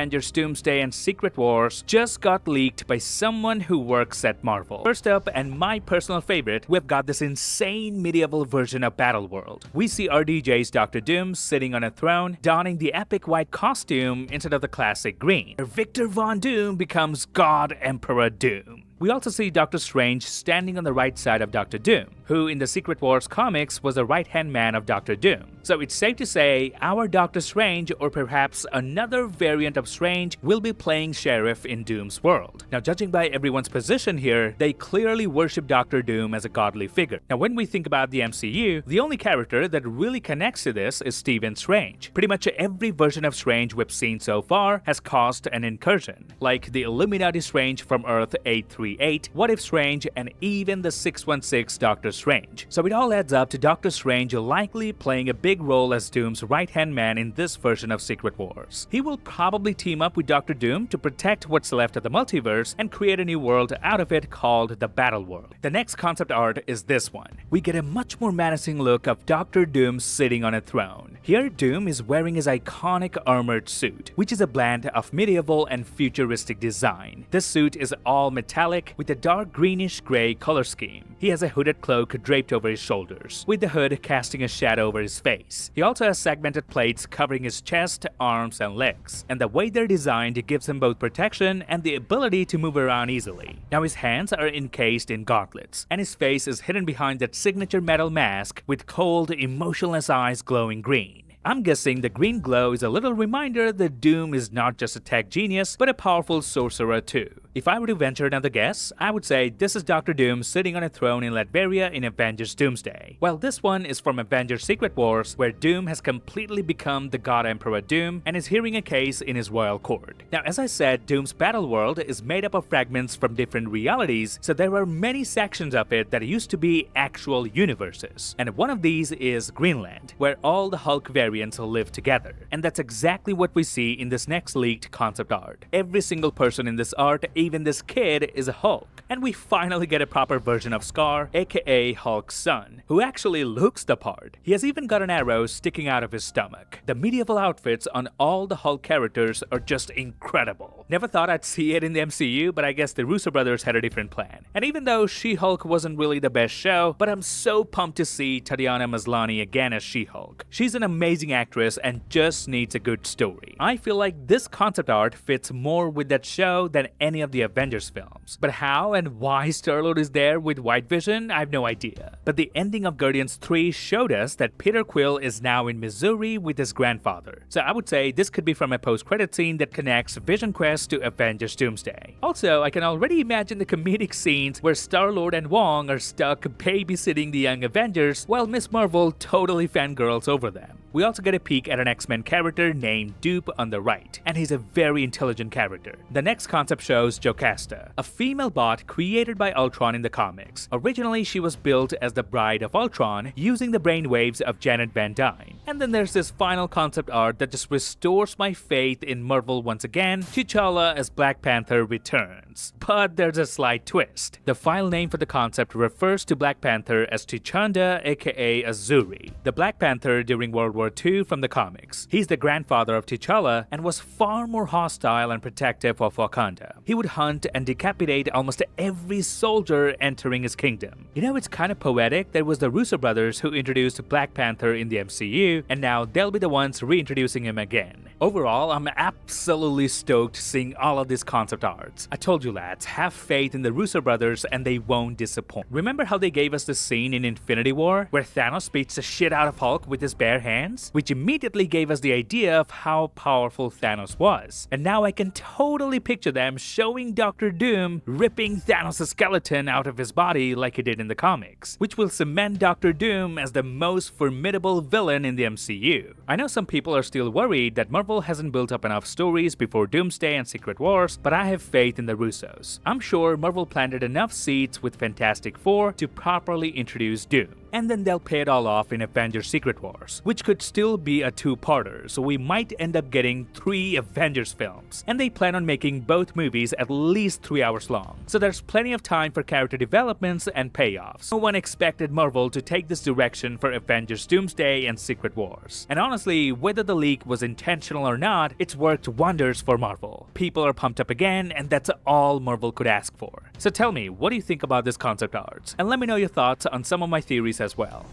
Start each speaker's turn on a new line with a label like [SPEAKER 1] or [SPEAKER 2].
[SPEAKER 1] Avengers Doomsday and Secret Wars just got leaked by someone who works at Marvel. First up, and my personal favorite, we've got this insane medieval version of Battleworld. We see RDJ's Dr. Doom sitting on a throne, donning the epic white costume instead of the classic green. Victor Von Doom becomes God Emperor Doom. We also see Doctor Strange standing on the right side of Dr. Doom, who in the Secret Wars comics was the right-hand man of Dr. Doom. So it's safe to say our Doctor Strange, or perhaps another variant of Strange, will be playing Sheriff in Doom's world. Now, judging by everyone's position here, they clearly worship Dr. Doom as a godly figure. Now, when we think about the MCU, the only character that really connects to this is Stephen Strange. Pretty much every version of Strange we've seen so far has caused an incursion, like the Illuminati Strange from Earth 838, What If Strange, and even the 616 Doctor Strange. So it all adds up to Doctor Strange likely playing a big role as Doom's right-hand man in this version of Secret Wars. He will probably team up with Dr. Doom to protect what's left of the multiverse and create a new world out of it called the Battle World. The next concept art is this one. We get a much more menacing look of Dr. Doom sitting on a throne. Here, Doom is wearing his iconic armored suit, which is a blend of medieval and futuristic design. This suit is all metallic with a dark greenish-gray color scheme. He has a hooded cloak draped over his shoulders, with the hood casting a shadow over his face. He also has segmented plates covering his chest, arms, and legs, and the way they're designed gives him both protection and the ability to move around easily. Now his hands are encased in gauntlets, and his face is hidden behind that signature metal mask with cold, emotionless eyes glowing green. I'm guessing the green glow is a little reminder that Doom is not just a tech genius, but a powerful sorcerer too. If I were to venture another guess, I would say this is Dr. Doom sitting on a throne in Latveria in Avengers Doomsday, while this one is from Avengers Secret Wars, where Doom has completely become the God Emperor Doom and is hearing a case in his royal court. Now, as I said, Doom's battle world is made up of fragments from different realities, so there are many sections of it that used to be actual universes. And one of these is Greenland, where all the Hulk variants live together. And that's exactly what we see in this next leaked concept art. Every single person in this art, even this kid, is a Hulk. And we finally get a proper version of Scar, aka Hulk's son, who actually looks the part. He has even got an arrow sticking out of his stomach. The medieval outfits on all the Hulk characters are just incredible. Never thought I'd see it in the MCU, but I guess the Russo brothers had a different plan. And even though She-Hulk wasn't really the best show, but I'm so pumped to see Tatiana Maslany again as She-Hulk. She's an amazing actress and just needs a good story. I feel like this concept art fits more with that show than any of the Avengers films. But how and why Star-Lord is there with White Vision, I have no idea. But the ending of Guardians 3 showed us that Peter Quill is now in Missouri with his grandfather. So I would say this could be from a post-credit scene that connects Vision Quest to Avengers Doomsday. Also, I can already imagine the comedic scenes where Star-Lord and Wong are stuck babysitting the young Avengers while Miss Marvel totally fangirls over them. We also get a peek at an X-Men character named Dupe on the right, and he's a very intelligent character. The next concept shows Jocasta, a female bot created by Ultron in the comics. Originally, she was built as the bride of Ultron using the brainwaves of Janet Van Dyne. And then there's this final concept art that just restores my faith in Marvel once again. T'Challa as Black Panther returns. But there's a slight twist. The file name for the concept refers to Black Panther as T'Chanda, aka Azuri, the Black Panther during World War II from the comics. He's the grandfather of T'Challa and was far more hostile and protective of Wakanda. He would hunt and decapitate almost every soldier entering his kingdom. You know, it's kind of poetic that it was the Russo brothers who introduced Black Panther in the MCU, and now they'll be the ones reintroducing him again. Overall, I'm absolutely stoked seeing all of these concept arts. I told you lads, have faith in the Russo brothers and they won't disappoint. Remember how they gave us the scene in Infinity War where Thanos beats the shit out of Hulk with his bare hands? Which immediately gave us the idea of how powerful Thanos was. And now I can totally picture them showing Dr. Doom ripping Thanos' skeleton out of his body like he did in the comics, which will cement Dr. Doom as the most formidable villain in the MCU. I know some people are still worried that Marvel hasn't built up enough stories before Doomsday and Secret Wars, but I have faith in the Russos. I'm sure Marvel planted enough seeds with Fantastic Four to properly introduce Doom. and then they'll pay it all off in Avengers Secret Wars, which could still be a two-parter, so we might end up getting 3 Avengers films. And they plan on making both movies at least 3 hours long, so there's plenty of time for character developments and payoffs. No one expected Marvel to take this direction for Avengers Doomsday and Secret Wars. And honestly, whether the leak was intentional or not, it's worked wonders for Marvel. People are pumped up again, and that's all Marvel could ask for. So tell me, what do you think about this concept art? And let me know your thoughts on some of my theories as well.